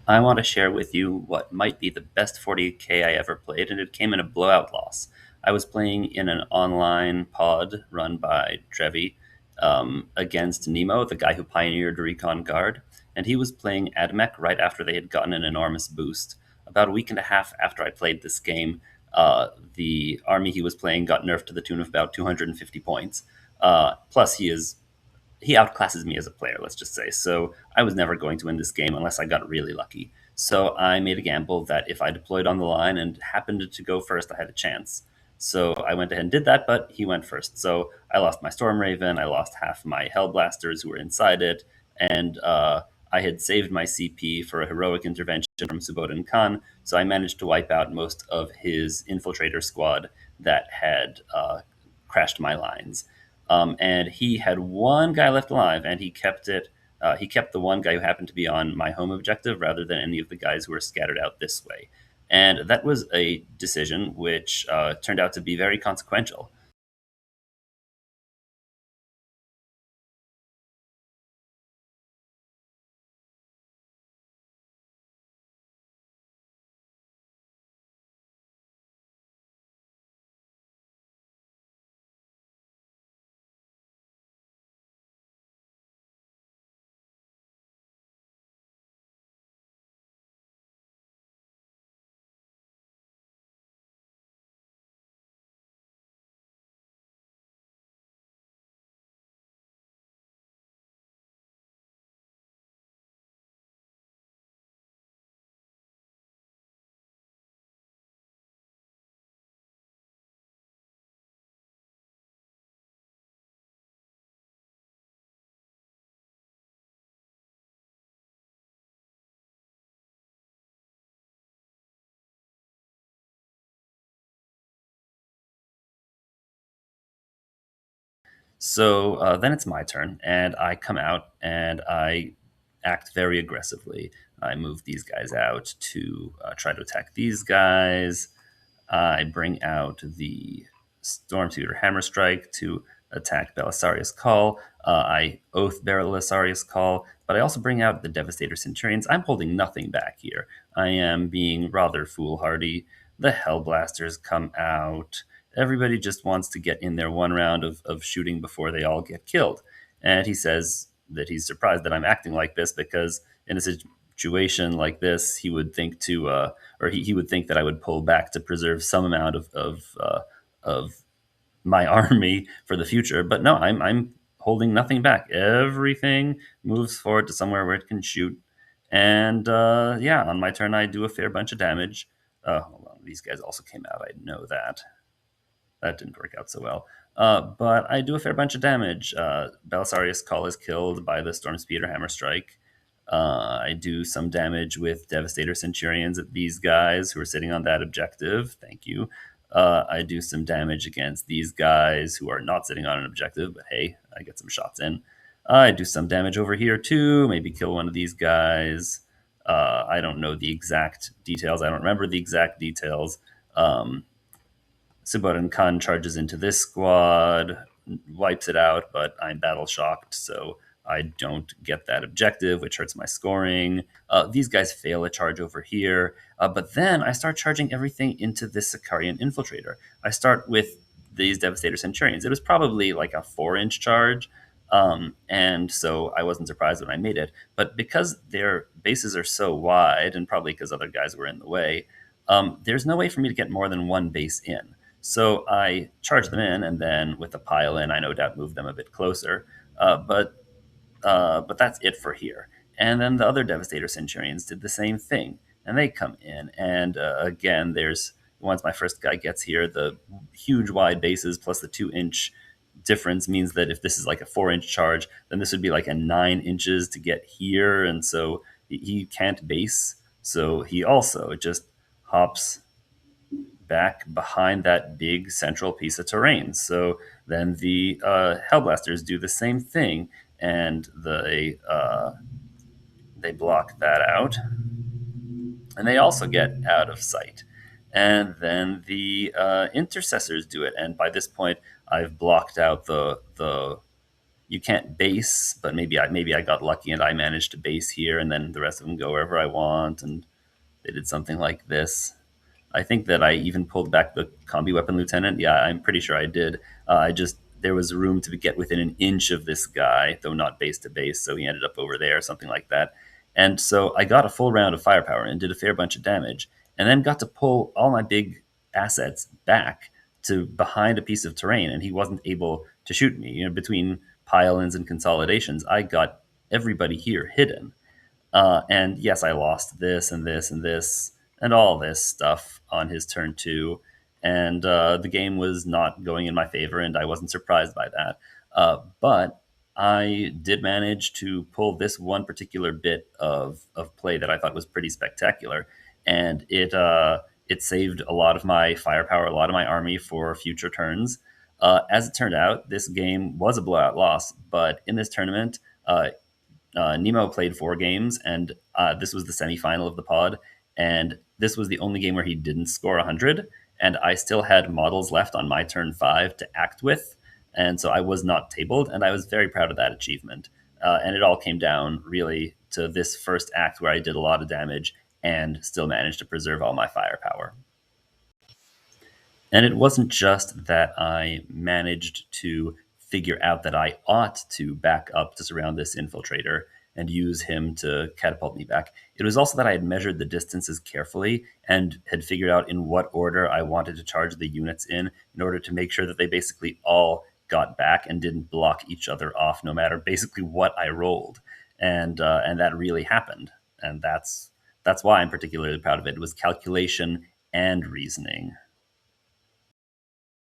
I want to share with you what might be the best 40k I ever played, and it came in a blowout loss. I was playing in an online pod run by Trevi against Nemo, the guy who pioneered Recon Guard, and he was playing AdMech right after they had gotten an enormous boost. About a week and a half after I played this game, the army he was playing got nerfed to the tune of about 250 points. Plus, he outclasses me as a player, let's just say. So I was never going to win this game unless I got really lucky. So I made a gamble that if I deployed on the line and happened to go first, I had a chance. So I went ahead and did that, but he went first. So I lost my Storm Raven, I lost half my Hellblasters who were inside it, and I had saved my CP for a heroic intervention from Suboden Khan. So I managed to wipe out most of his infiltrator squad that had crashed my lines. And he had one guy left alive, and he kept it. He kept the one guy who happened to be on my home objective rather than any of the guys who were scattered out this way. And that was a decision which turned out to be very consequential. So then it's my turn, and I come out and I act very aggressively. I move these guys out to try to attack these guys. I bring out the Stormtutor Hammer Strike to attack Belisarius Call. I oath Belisarius Call, but I also bring out the Devastator Centurions. I'm holding nothing back here. I am being rather foolhardy. The Hellblasters come out. Everybody just wants to get in their one round of shooting before they all get killed. And he says that he's surprised that I'm acting like this because in a situation like this, he would think to or he would think that I would pull back to preserve some amount of my army for the future. But no, I'm holding nothing back. Everything moves forward to somewhere where it can shoot. And yeah, on my turn, I do a fair bunch of damage. Hold on, these guys also came out. I know that. That didn't work out so well. But I do a fair bunch of damage. Belisarius Call is killed by the Storm Speeder Hammer Strike. I do some damage with Devastator Centurions at these guys who are sitting on that objective. Thank you. I do some damage against these guys who are not sitting on an objective, but hey, I get some shots in. I do some damage over here too, maybe kill one of these guys. I don't know the exact details. I don't remember the exact details. Suboden Khan charges into this squad, wipes it out, but I'm battle shocked, so I don't get that objective, which hurts my scoring. These guys fail a charge over here, but then I start charging everything into this Sicarian infiltrator. I start with these Devastator Centurions. It was probably like a 4-inch charge, and so I wasn't surprised when I made it. But because their bases are so wide, and probably because other guys were in the way, there's no way for me to get more than one base in. So I charge them in, and then with the pile in, I no doubt move them a bit closer. But that's it for here. And then the other Devastator Centurions did the same thing, and they come in. And again, there's once my first guy gets here, the huge wide bases plus the 2-inch difference means that if this is like a 4-inch charge, then this would be like a 9 inches to get here, and so he can't base. So he also just hops back behind that big central piece of terrain. So then the Hellblasters do the same thing, and they block that out, and they also get out of sight. And then the intercessors do it, and by this point, I've blocked out the you can't base, but maybe I got lucky and I managed to base here, and then the rest of them go wherever I want, and they did something like this. I think that I even pulled back the combi weapon lieutenant. Yeah, I'm pretty sure I did. I just there was room to get within an inch of this guy, though not base to base, so he ended up over there, something like that. And so I got a full round of firepower and did a fair bunch of damage, and then got to pull all my big assets back to behind a piece of terrain, and he wasn't able to shoot me. Between pile-ins and consolidations, I got everybody here hidden. And yes, I lost this and this and this and all this stuff on his turn two. And the game was not going in my favor, and I wasn't surprised by that. But I did manage to pull this one particular bit of play that I thought was pretty spectacular. And it saved a lot of my firepower, a lot of my army for future turns. As it turned out, this game was a blowout loss, but in this tournament, Nemo played 4 games, and this was the semifinal of the pod. And this was the only game where he didn't score 100. And I still had models left on my turn 5 to act with. And so I was not tabled, and I was very proud of that achievement. And it all came down really to this first act where I did a lot of damage and still managed to preserve all my firepower. And it wasn't just that I managed to figure out that I ought to back up to surround this infiltrator and use him to catapult me back. It was also that I had measured the distances carefully and had figured out in what order I wanted to charge the units in order to make sure that they basically all got back and didn't block each other off, no matter basically what I rolled. And that really happened. And that's why I'm particularly proud of it. It was calculation and reasoning.